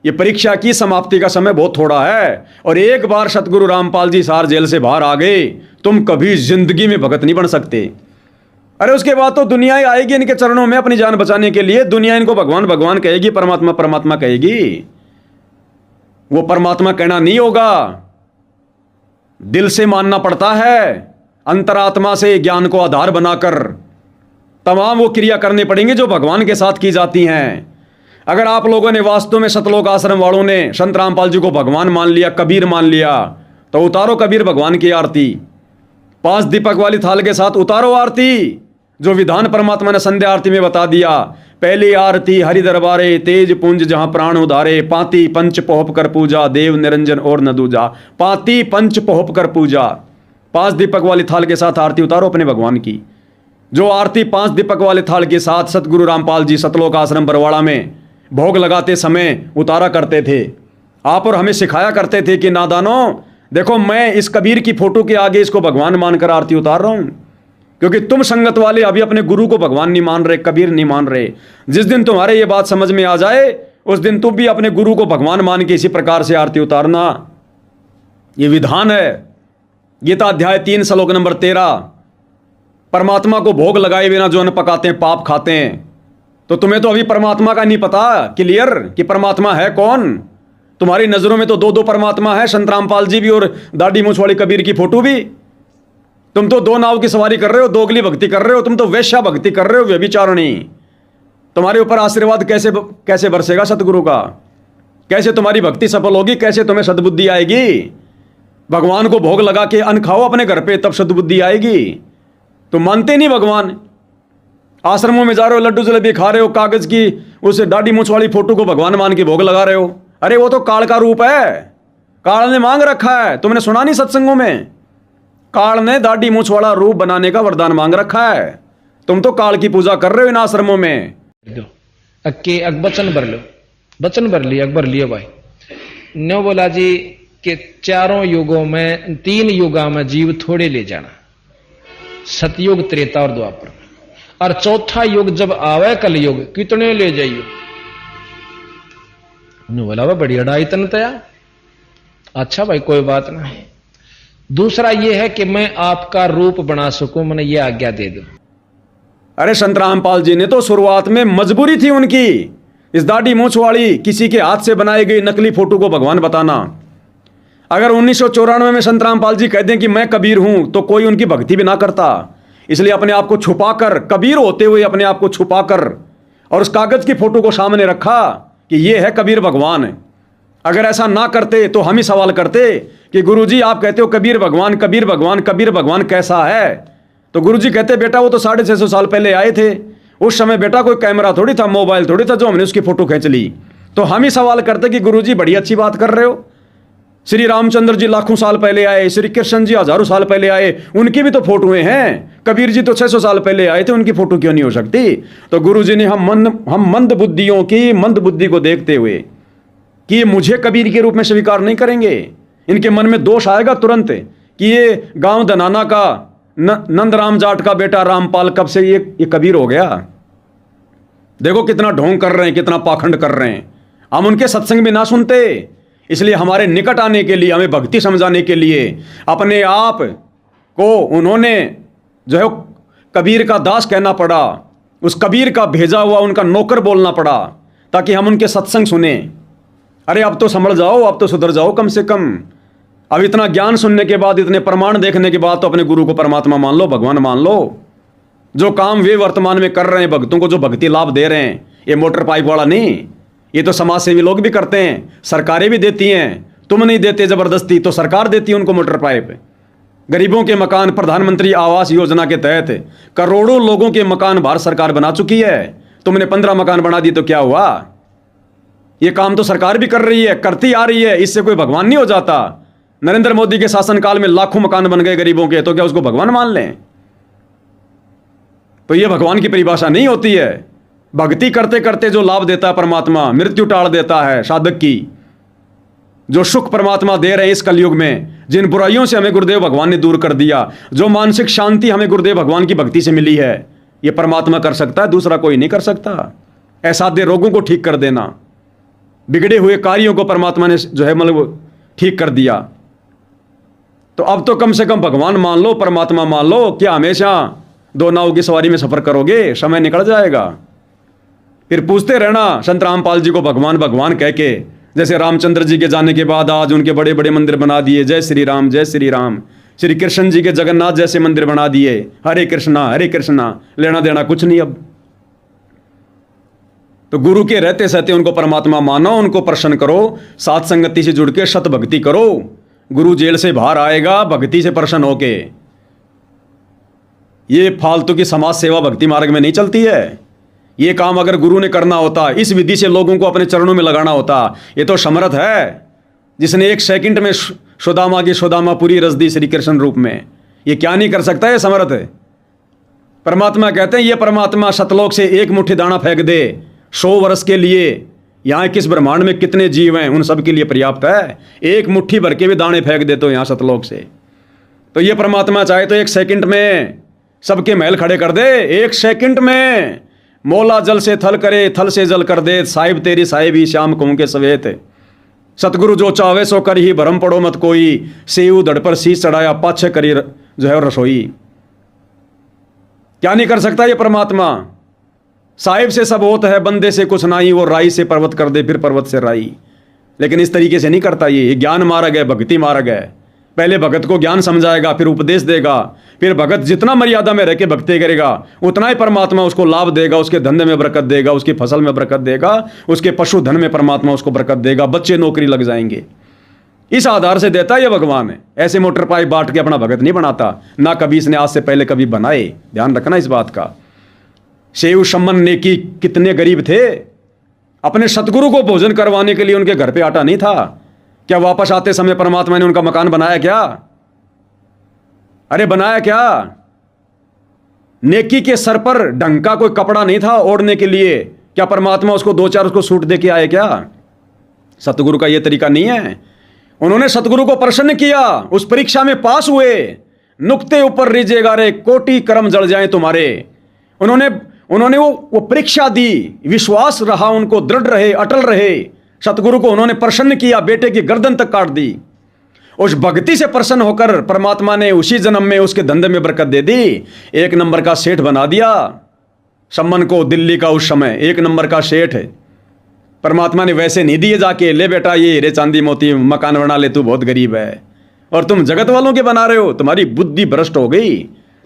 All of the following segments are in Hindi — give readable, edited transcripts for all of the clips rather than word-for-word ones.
ये परीक्षा की समाप्ति का समय बहुत थोड़ा है, और एक बार सतगुरु रामपाल जी सार जेल से बाहर आ गए, तुम कभी जिंदगी में भगत नहीं बन सकते। अरे उसके बाद तो दुनिया ही आएगी इनके चरणों में अपनी जान बचाने के लिए। दुनिया इनको भगवान भगवान कहेगी, परमात्मा परमात्मा कहेगी। वो परमात्मा कहना नहीं होगा, दिल से मानना पड़ता है, अंतरात्मा से ज्ञान को आधार बनाकर तमाम वो क्रिया करनी पड़ेंगी जो भगवान के साथ की जाती हैं। अगर आप लोगों ने वास्तव में सतलोक आश्रम वालों ने संत रामपाल जी को भगवान मान लिया, कबीर मान लिया, तो उतारो कबीर भगवान की आरती, 5 दीपक वाली थाल के साथ उतारो आरती, जो विधान परमात्मा ने संध्या आरती में बता दिया। पहली आरती हरि दरबारे, तेज पुंज जहां प्राण उधारे, पाती पंच पोहप कर पूजा, देव निरंजन और न दूजा। पाती पंच पोहप कर पूजा, 5 दीपक वाली थाल के साथ आरती उतारो अपने भगवान की। जो आरती 5 दीपक वाले थाल के साथ सतगुरु रामपाल जी सतलोक आश्रम बरवाड़ा में भोग लगाते समय उतारा करते थे, आप और हमें सिखाया करते थे कि नादानों देखो, मैं इस कबीर की फोटो के आगे इसको भगवान मानकर आरती उतार रहा हूं, क्योंकि तुम संगत वाले अभी अपने गुरु को भगवान नहीं मान रहे, कबीर नहीं मान रहे। जिस दिन तुम्हारे ये बात समझ में आ जाए, उस दिन तुम भी अपने गुरु को भगवान मान के इसी प्रकार से आरती उतारना। ये विधान है। गीता अध्याय 3 श्लोक नंबर 13, परमात्मा को भोग लगाए बिना जो अन्न पकाते हैं पाप खाते हैं। तो तुम्हें तो अभी परमात्मा का नहीं पता क्लियर कि परमात्मा है कौन। तुम्हारी नजरों में तो 2 परमात्मा है, संत रामपाल जी भी और दाढ़ी मूंछ वाली कबीर की फोटो भी। तुम तो 2 नाव की सवारी कर रहे हो, दोगली भक्ति कर रहे हो, तुम तो वैश्या भक्ति कर रहे हो, व्यभिचारिणी। तुम्हारे ऊपर आशीर्वाद कैसे बरसेगा सतगुरु का? कैसे तुम्हारी भक्ति सफल होगी? कैसे तुम्हें सद्बुद्धि आएगी? भगवान को भोग लगा के अन्न खाओ अपने घर पे, तब सद्बुद्धि आएगी। तुम मानते नहीं भगवान। आश्रमों में जा रहे हो, लड्डू जलेबी खा रहे हो, कागज की उस दाढ़ी मूंछ वाली फोटो को भगवान मान के भोग लगा रहे हो। अरे वो तो काल का रूप है, काल ने मांग रखा है। तुमने सुना नहीं सत्संगों में, काल ने दाढ़ी मूंछ वाला रूप बनाने का वरदान मांग रखा है। तुम तो काल की पूजा कर रहे हो इन आश्रमों में। वचन भर लो, वचन भर लिया, अकबर लियो भाई। नो बोला जी कि 4 युगों में 3 युगा में जीव थोड़े ले जाना, सतयुग, त्रेता और द्वापर, और 4था युग जब आवे कलयुग कितने ले जाइयो। नो बोला वह बड़ी अड़ाई तन तया। अच्छा भाई कोई बात नहीं। दूसरा यह है कि मैं आपका रूप बना सकूं, मैंने ये आज्ञा दे दो। अरे संत रामपाल जी ने तो शुरुआत में मजबूरी थी उनकी, इस दाढ़ी मूंछ वाली किसी के हाथ से बनाई गई नकली फोटो को भगवान बताना। अगर 1994 में संत रामपाल जी कह दें कि मैं कबीर हूं, तो कोई उनकी भक्ति भी ना करता। इसलिए अपने आप को छुपाकर, कबीर होते हुए अपने आप को छुपाकर, और उस कागज की फोटो को सामने रखा कि यह है कबीर भगवान। अगर ऐसा ना करते तो हम ही सवाल करते कि गुरुजी आप कहते हो कबीर भगवान, कबीर भगवान, कबीर भगवान कैसा है? तो गुरुजी कहते बेटा वो तो 650 साल पहले आए थे। उस समय बेटा कोई कैमरा थोड़ी था, मोबाइल थोड़ी था जो हमने उसकी फोटो खींच ली। तो हम ही सवाल करते कि गुरुजी बड़ी अच्छी बात कर रहे हो, श्री रामचंद्र जी लाखों साल पहले आए, श्री कृष्ण जी हजारों साल पहले आए, उनकी भी तो फोटोएं हैं। कबीर जी तो 600 साल पहले आए थे, उनकी फोटो क्यों नहीं हो सकती? तो गुरुजी ने हम मंद बुद्धियों की मंद बुद्धि को देखते हुए कि ये मुझे कबीर के रूप में स्वीकार नहीं करेंगे, इनके मन में दोष आएगा तुरंत कि ये गांव धनाना का नंदराम जाट का बेटा रामपाल कब से ये कबीर हो गया। देखो कितना ढोंग कर रहे हैं, कितना पाखंड कर रहे हैं। हम उनके सत्संग में ना सुनते, इसलिए हमारे निकट आने के लिए, हमें भक्ति समझाने के लिए अपने आप को उन्होंने जो है कबीर का दास कहना पड़ा, उस कबीर का भेजा हुआ उनका नौकर बोलना पड़ा, ताकि हम उनके सत्संग सुने। अरे अब तो समझ जाओ, अब तो सुधर जाओ कम से कम। अब इतना ज्ञान सुनने के बाद, इतने प्रमाण देखने के बाद तो अपने गुरु को परमात्मा मान लो, भगवान मान लो। जो काम वे वर्तमान में कर रहे हैं, भक्तों को जो भक्ति लाभ दे रहे हैं, ये मोटर पाइप वाला नहीं, ये तो समाज सेवी लोग भी करते हैं, सरकारें भी देती हैं। तुम नहीं देते जबरदस्ती, तो सरकार देती है उनको मोटर पाइप। गरीबों के मकान, प्रधानमंत्री आवास योजना के तहत करोड़ों लोगों के मकान भारत सरकार बना चुकी है। तुमने 15 मकान बना दिए तो क्या हुआ? ये काम तो सरकार भी कर रही है, करती आ रही है, इससे कोई भगवान नहीं हो जाता। नरेंद्र मोदी के शासनकाल में लाखों मकान बन गए गरीबों के, तो क्या उसको भगवान मान लें? तो ये भगवान की परिभाषा नहीं होती है। भक्ति करते करते जो लाभ देता है परमात्मा, मृत्यु टाल देता है साधक की। जो सुख परमात्मा दे रहे हैं इस कलयुग में, जिन बुराइयों से हमें गुरुदेव भगवान ने दूर कर दिया, जो मानसिक शांति हमें गुरुदेव भगवान की भक्ति से मिली है, ये परमात्मा कर सकता है, दूसरा कोई नहीं कर सकता। असाध्य रोगों को ठीक कर देना, बिगड़े हुए कार्यों को परमात्मा ने जो है मतलब ठीक कर दिया। तो अब तो कम से कम भगवान मान लो, परमात्मा मान लो। क्या हमेशा दो नाव की सवारी में सफर करोगे? समय निकल जाएगा। फिर पूछते रहना संत रामपाल जी को भगवान भगवान कह के। जैसे रामचंद्र जी के जाने के बाद आज उनके बड़े बड़े मंदिर बना दिए, जय श्री राम जय श्री राम। श्री कृष्ण जी के जगन्नाथ जैसे मंदिर बना दिए, हरे कृष्णा, लेना देना कुछ नहीं अब। तो गुरु के रहते सहते उनको परमात्मा मानो, उनको प्रसन्न करो, साथ संगति से जुड़ के सत भक्ति करो। गुरु जेल से बाहर आएगा भक्ति से प्रसन्न होके। ये फालतू की समाज सेवा भक्ति मार्ग में नहीं चलती है। ये काम अगर गुरु ने करना होता, इस विधि से लोगों को अपने चरणों में लगाना होता। ये तो समर्थ है जिसने 1 सेकंड में सुदामा की सुदामापुरी रच दी श्री कृष्ण रूप में। ये क्या नहीं कर सकता? ये समर्थ है। परमात्मा कहते हैं ये परमात्मा सतलोक से एक मुट्ठी दाना फेंक दे 100 वर्ष के लिए, यहाँ किस ब्रह्मांड में कितने जीव हैं उन सब के लिए पर्याप्त है। एक मुट्ठी भर के भी दाने फेंक दे तो यहाँ सतलोक से। तो ये परमात्मा चाहे तो 1 सेकंड में सबके महल खड़े कर दे। 1 सेकंड में मौला जल से थल करे, थल से जल कर दे, साहिब तेरी साहिबी श्याम कहूं के सवेत। सतगुरु जो चावे सो कर ही भरम पड़ो मत कोई, सेऊ धड़ पर शीश चढ़ाया पाछे करी जो है रसोई। क्या नहीं कर सकता ये परमात्मा? साहिब से सब होता है, बंदे से कुछ नहीं, वो राई से पर्वत कर दे फिर पर्वत से राई। लेकिन इस तरीके से नहीं करता ये ज्ञान मार्ग है, भक्ति मार्ग है। पहले भगत को ज्ञान समझाएगा, फिर उपदेश देगा, फिर भगत जितना मर्यादा में रह के भक्ति करेगा उतना ही परमात्मा उसको लाभ देगा, उसके धंधे में बरकत देगा, उसकी फसल में बरकत देगा, उसके पशुधन में परमात्मा उसको बरकत देगा, बच्चे नौकरी लग जाएंगे। इस आधार से देता है ये भगवान है। ऐसे मोटर पाइप बांट के अपना भगत नहीं बनाता, ना कभी इसने आज से पहले कभी बनाए। ध्यान रखना इस बात का। शेव शमन नेकी कितने गरीब थे, अपने सतगुरु को भोजन करवाने के लिए उनके घर पे आटा नहीं था। क्या वापस आते समय परमात्मा ने उनका मकान बनाया क्या? अरे बनाया क्या? नेकी के सर पर ढंग का कोई कपड़ा नहीं था ओढ़ने के लिए, क्या परमात्मा उसको 2-4 उसको सूट दे के आए क्या? सतगुरु का यह तरीका नहीं है। उन्होंने सतगुरु को प्रसन्न किया, उस परीक्षा में पास हुए। नुक्ते ऊपर रीजेगा रे, कोटि कर्म जल जाए तुम्हारे। उन्होंने वो परीक्षा दी, विश्वास रहा उनको, दृढ़ रहे, अटल रहे। सतगुरु को उन्होंने प्रसन्न किया, बेटे की गर्दन तक काट दी। उस भक्ति से प्रसन्न होकर परमात्मा ने उसी जन्म में उसके धंधे में बरकत दे दी। 1 नंबर का सेठ बना दिया सम्मन को, दिल्ली का उस समय 1 नंबर का सेठ है। परमात्मा ने वैसे नहीं दिए जाके, ले बेटा ये हीरे चांदी मोती मकान बना ले, तू बहुत गरीब है और तुम जगत वालों के बना रहे हो। तुम्हारी बुद्धि भ्रष्ट हो गई।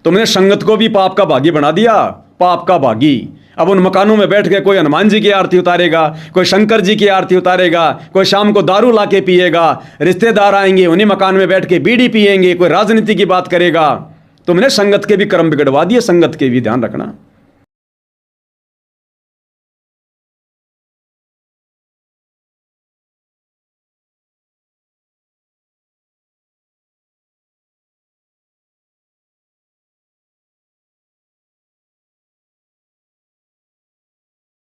तुमने संगत को भी पाप का भागी बना दिया, पाप का भागी। अब उन मकानों में बैठ के कोई हनुमान जी की आरती उतारेगा, कोई शंकर जी की आरती उतारेगा, कोई शाम को दारू ला के पिएगा, रिश्तेदार आएंगे उन्हीं मकान में बैठ के बीड़ी पिएंगे, कोई राजनीति की बात करेगा। तुमने संगत के भी कर्म बिगड़वा दिए, संगत के भी। ध्यान रखना।